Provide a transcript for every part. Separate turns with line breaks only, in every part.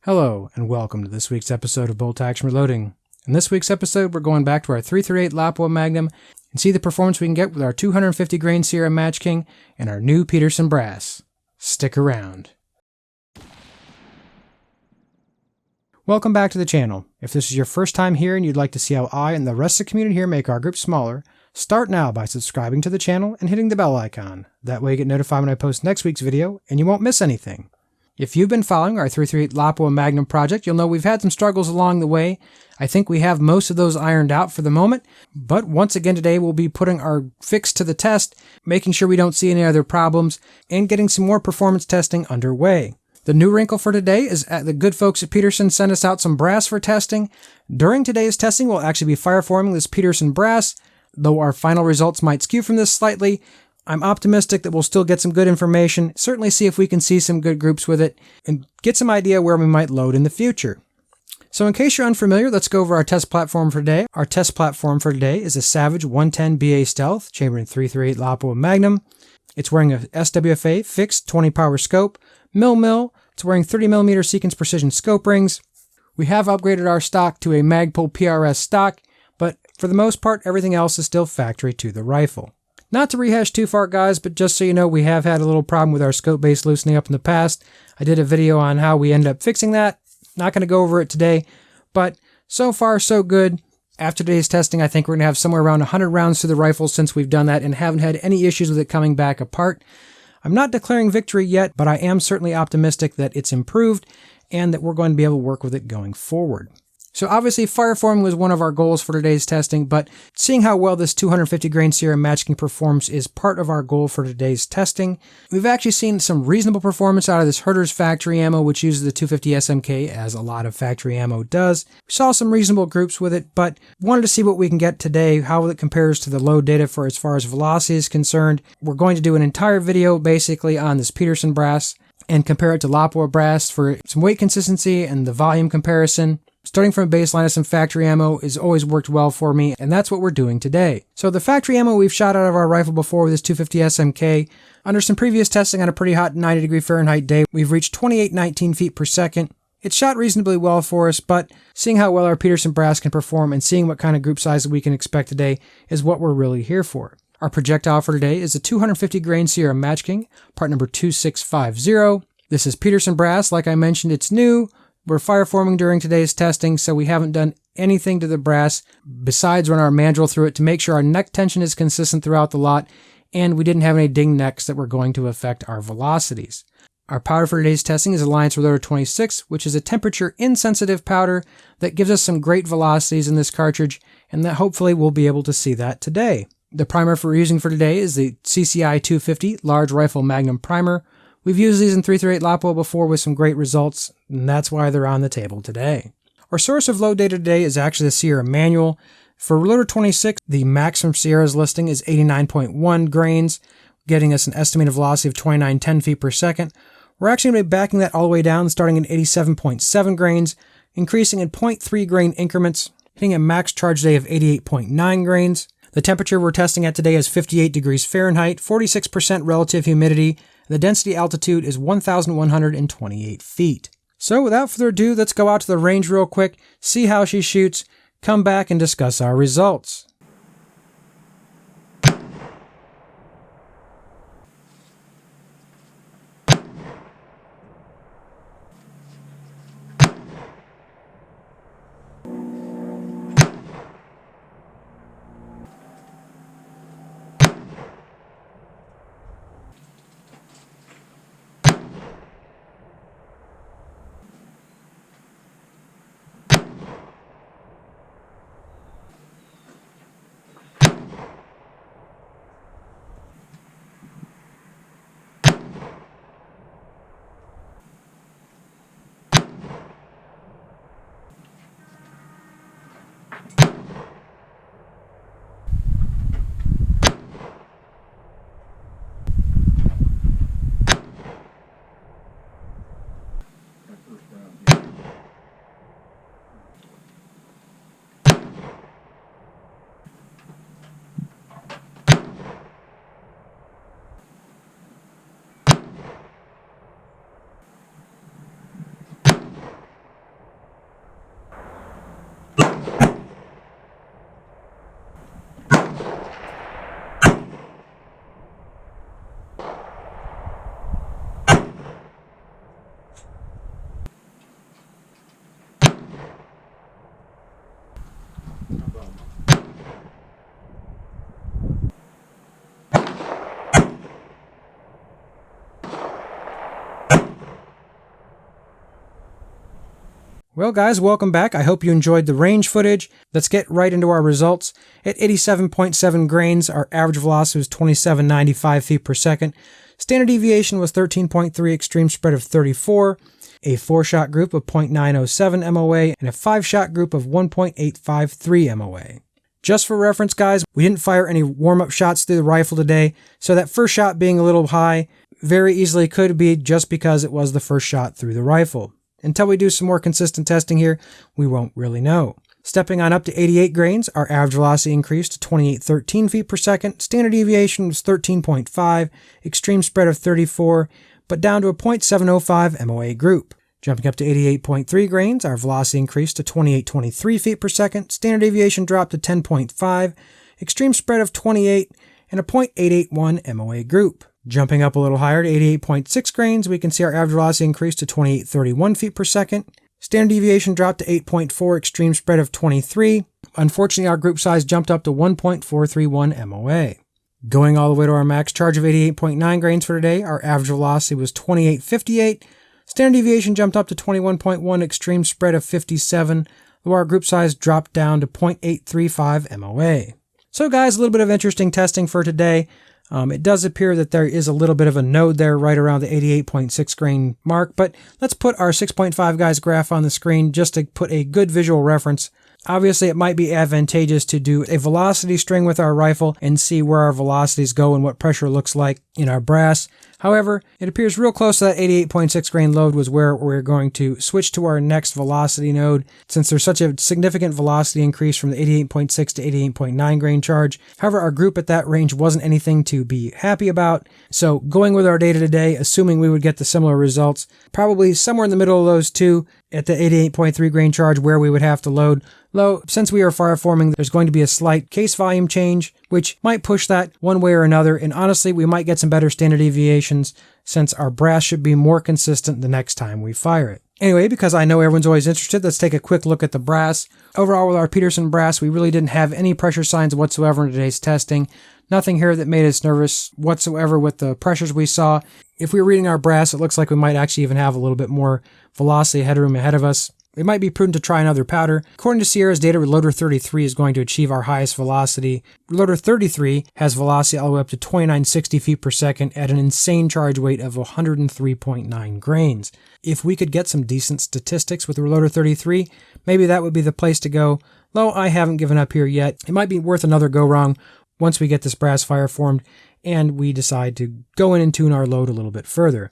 Hello, and welcome to this week's episode of Bolt Action Reloading. In this week's episode, we're going back to our 338 Lapua Magnum and see the performance we can get with our 250 grain Sierra Match King and our new Peterson Brass. Stick around. Welcome back to the channel. If this is your first time here and you'd like to see how I and the rest of the community here make our group smaller, start now by subscribing to the channel and hitting the bell icon. That way you get notified when I post next week's video and you won't miss anything. If you've been following our 338 Lapua Magnum project, you'll know we've had some struggles along the way. I think we have most of those ironed out for the moment, but once again today we'll be putting our fix to the test, making sure we don't see any other problems, and getting some more performance testing underway. The new wrinkle for today is the good folks at Peterson sent us out some brass for testing. During today's testing, we'll actually be fireforming this Peterson Brass, though our final results might skew from this slightly. I'm optimistic that we'll still get some good information, certainly see if we can see some good groups with it, and get some idea where we might load in the future. So in case you're unfamiliar, let's go over our test platform for today. Our test platform for today is a Savage 110 BA Stealth, chambered in 338 Lapua Magnum. It's wearing a SWFA fixed 20 power scope, mill. It's wearing 30mm sequence precision scope rings. We have upgraded our stock to a Magpul PRS stock, but for the most part, everything else is still factory to the rifle. Not to rehash too far, guys, but just so you know, we have had a little problem with our scope base loosening up in the past. I did a video on how we ended up fixing that. Not going to go over it today, but so far so good. After today's testing, I think we're going to have somewhere around 100 rounds to the rifle since we've done that and haven't had any issues with it coming back apart. I'm not declaring victory yet, but I am certainly optimistic that it's improved and that we're going to be able to work with it going forward. So obviously fireforming was one of our goals for today's testing, but seeing how well this 250 grain Sierra Match King performs is part of our goal for today's testing. We've actually seen some reasonable performance out of this Herder's factory ammo, which uses the 250 SMK, as a lot of factory ammo does. We saw some reasonable groups with it, but wanted to see what we can get today, how it compares to the load data for as far as velocity is concerned. We're going to do an entire video basically on this Peterson Brass and compare it to Lapua Brass for some weight consistency and the volume comparison. Starting from a baseline of some factory ammo has always worked well for me, and that's what we're doing today. So the factory ammo we've shot out of our rifle before with this 250 SMK, under some previous testing on a pretty hot 90° Fahrenheit day, we've reached 2819 feet per second. It shot reasonably well for us, but seeing how well our Peterson Brass can perform and seeing what kind of group size we can expect today is what we're really here for. Our projectile for today is a 250 grain Sierra Match King, part number 2650. This is Peterson Brass. Like I mentioned, it's new. We're fireforming during today's testing, so we haven't done anything to the brass besides run our mandrel through it to make sure our neck tension is consistent throughout the lot, and we didn't have any ding necks that were going to affect our velocities. Our powder for today's testing is Alliant Reloder 26, which is a temperature-insensitive powder that gives us some great velocities in this cartridge, and that hopefully we'll be able to see that today. The primer we're using for today is the CCI 250 Large Rifle Magnum Primer. We've used these in 338 Lapua before with some great results, and that's why they're on the table today. Our source of load data today is actually the Sierra manual. For Reloder 26, the max from Sierra's listing is 89.1 grains, getting us an estimated velocity of 2910 feet per second. We're actually going to be backing that all the way down, starting at 87.7 grains, increasing in 0.3 grain increments, hitting a max charge day of 88.9 grains. The temperature we're testing at today is 58° Fahrenheit, 46% relative humidity. The density altitude is 1,128 feet. So without further ado, let's go out to the range real quick, see how she shoots, come back and discuss our results. Well guys, welcome back. I hope you enjoyed the range footage. Let's get right into our results. At 87.7 grains, our average velocity was 2795 feet per second. Standard deviation was 13.3, extreme spread of 34, a 4-shot group of 0.907 MOA, and a 5-shot group of 1.853 MOA. Just for reference, guys, we didn't fire any warm-up shots through the rifle today, so that first shot being a little high very easily could be just because it was the first shot through the rifle. Until we do some more consistent testing here, we won't really know. Stepping on up to 88 grains, our average velocity increased to 2813 feet per second. Standard deviation was 13.5, extreme spread of 34, but down to a 0.705 MOA group. Jumping up to 88.3 grains, our velocity increased to 2823 feet per second. Standard deviation dropped to 10.5, extreme spread of 28, and a 0.881 MOA group. Jumping up a little higher to 88.6 grains, we can see our average velocity increased to 2831 feet per second. Standard deviation dropped to 8.4, extreme spread of 23. Unfortunately, our group size jumped up to 1.431 MOA. Going all the way to our max charge of 88.9 grains for today, our average velocity was 2858. Standard deviation jumped up to 21.1, extreme spread of 57, though our group size dropped down to 0.835 MOA. So guys, a little bit of interesting testing for today. It does appear that there is a little bit of a node there right around the 88.6 grain mark, but let's put our 6.5 guys graph on the screen just to put a good visual reference. Obviously, it might be advantageous to do a velocity string with our rifle and see where our velocities go and what pressure looks like in our brass. However, it appears real close to that 88.6 grain load was where we're going to switch to our next velocity node, since there's such a significant velocity increase from the 88.6 to 88.9 grain charge. However, our group at that range wasn't anything to be happy about. So going with our data today, assuming we would get the similar results, probably somewhere in the middle of those two at the 88.3 grain charge where we would have to load. Though, since we are fireforming, there's going to be a slight case volume change, which might push that one way or another, and honestly, we might get some better standard deviations since our brass should be more consistent the next time we fire it. Anyway, because I know everyone's always interested, let's take a quick look at the brass. Overall, with our Peterson Brass, we really didn't have any pressure signs whatsoever in today's testing. Nothing here that made us nervous whatsoever with the pressures we saw. If we were reading our brass, it looks like we might actually even have a little bit more velocity headroom ahead of us. It might be prudent to try another powder. According to Sierra's data, Reloder 33 is going to achieve our highest velocity. Reloder 33 has velocity all the way up to 2960 feet per second at an insane charge weight of 103.9 grains. If we could get some decent statistics with Reloder 33, maybe that would be the place to go. Though I haven't given up here yet. It might be worth another go wrong once we get this brass fire formed and we decide to go in and tune our load a little bit further.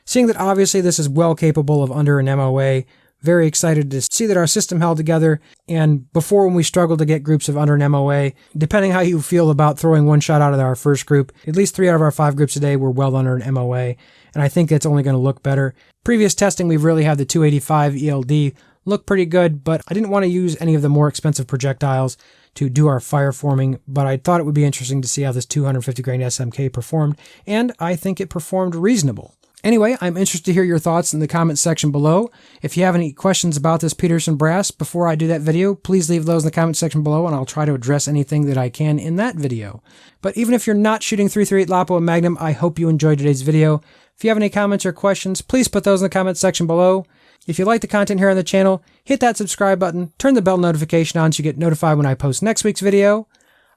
Seeing that obviously this is well capable of under an MOA, very excited to see that our system held together, and before when we struggled to get groups of under an MOA, depending how you feel about throwing one shot out of our first group, at least 3 out of our 5 groups today were well under an MOA, and I think that's only going to look better. Previous testing, we've really had the 285 ELD look pretty good, but I didn't want to use any of the more expensive projectiles to do our fire forming, but I thought it would be interesting to see how this 250 grain SMK performed, and I think it performed reasonable. Anyway, I'm interested to hear your thoughts in the comments section below. If you have any questions about this Peterson Brass before I do that video, please leave those in the comments section below and I'll try to address anything that I can in that video. But even if you're not shooting .338 Lapua Magnum, I hope you enjoyed today's video. If you have any comments or questions, please put those in the comments section below. If you like the content here on the channel, hit that subscribe button, turn the bell notification on so you get notified when I post next week's video.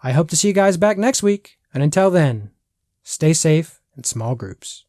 I hope to see you guys back next week, and until then, stay safe in small groups.